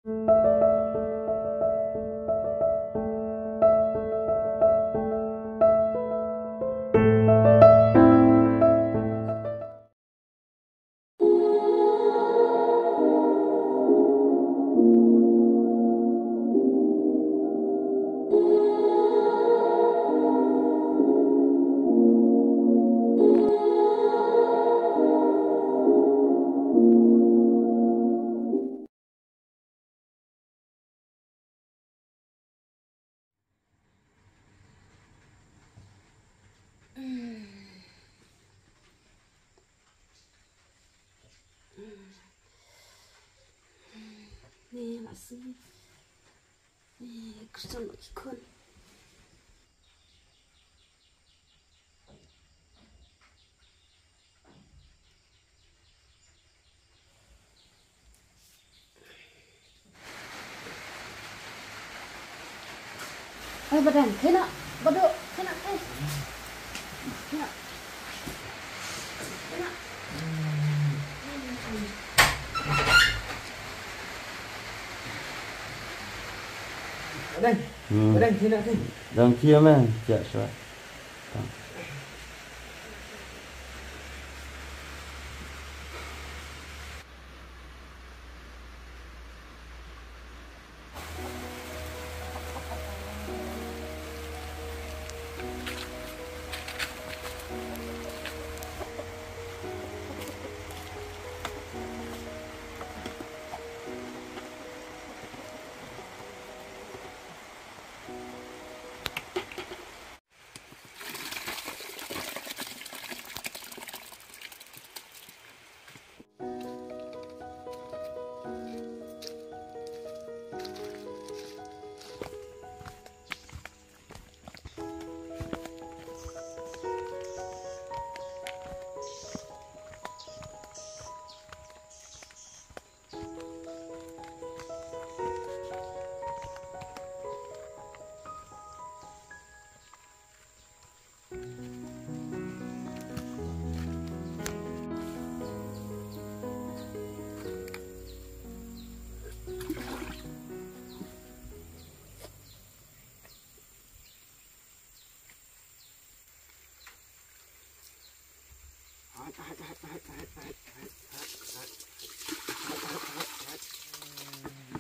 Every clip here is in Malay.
Nih masih nih kerja ikut badan kena baduk kena kena Badan kena tu. Dalam kia mah, jak suat.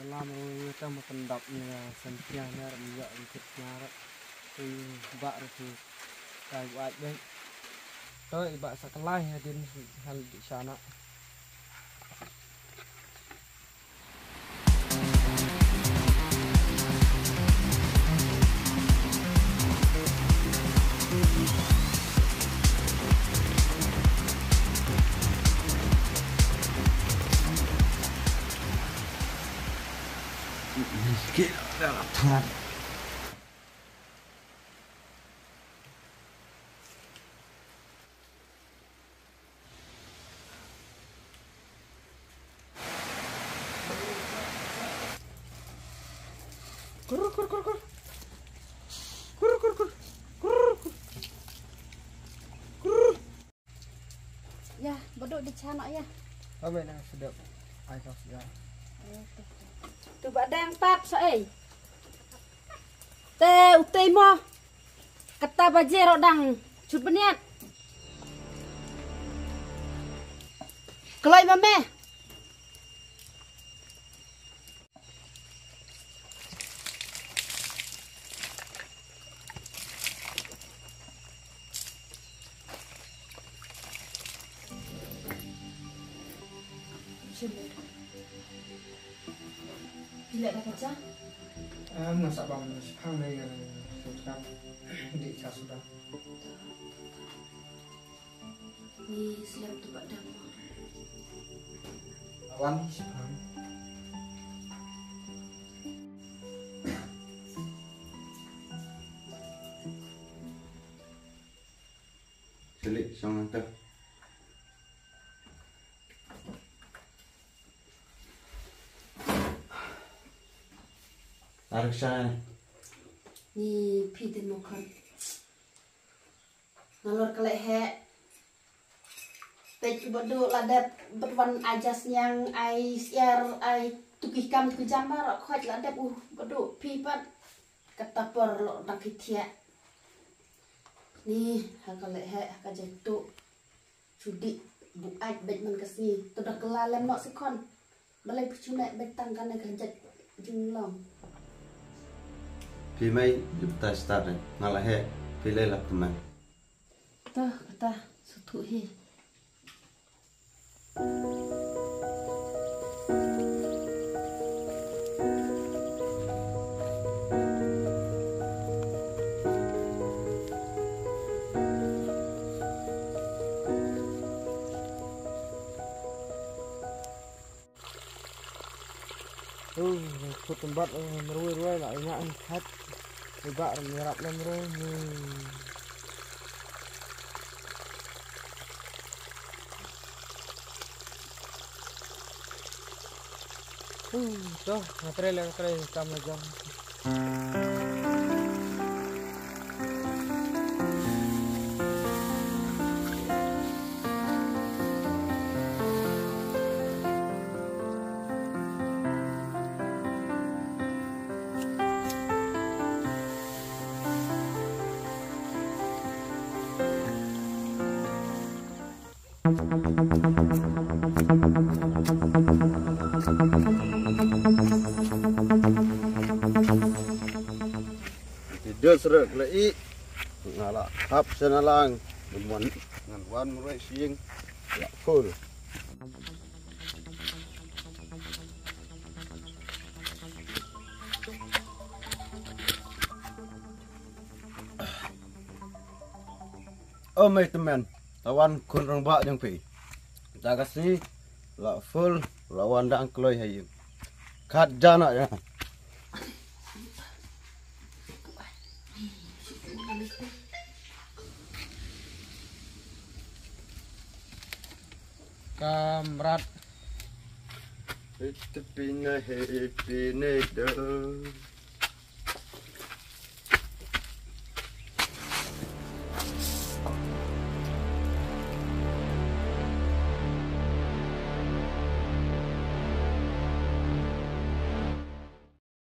Dalam kita mengkendapnya sentianya juga ikutnya tu bak tu kai buat baik. Tu ibak sekelai hadin hal di sana. Sikit dalam tangan. ya baduk di sana ya. Apa nak sedap? Ai kau sudah. Tu badang pat sai. Te utai mo. Kata baje rodang cut beniat. Keloi mame. Bila dah baca? Nasa bang hang ni yang sudah di sudah. Ni siap tu badang. Awan sekarang. Selik sang hantar. Tarik sana. Ni pitin mokan. Nalor kelek he. Pej bodoh ladat berwan ajas yang ai siar ai tukih kam tukih jamba ro khoj la dep gadu pipat kata por lo nak kitia ni hakale he hakajetu cudi bu ai bet man kasi to dak lalem no sikon balai pichune betang kan ganjat jinglong Pi mai kita start ngalah he pilih lah teman. kata sutu hi Phút tempat meruai lại nhãn hết thì bạn merap lên rồi tuh material kamu jam Tidur serak lagi ngalah hap senalang demuan ngan wan mulai siang ya full. Oh my teman, lawan kun rong bak yang pi. Kita kasih la full lawan dang kloy hayu. Kat jana ya. kamrat Itu pina happy nedo.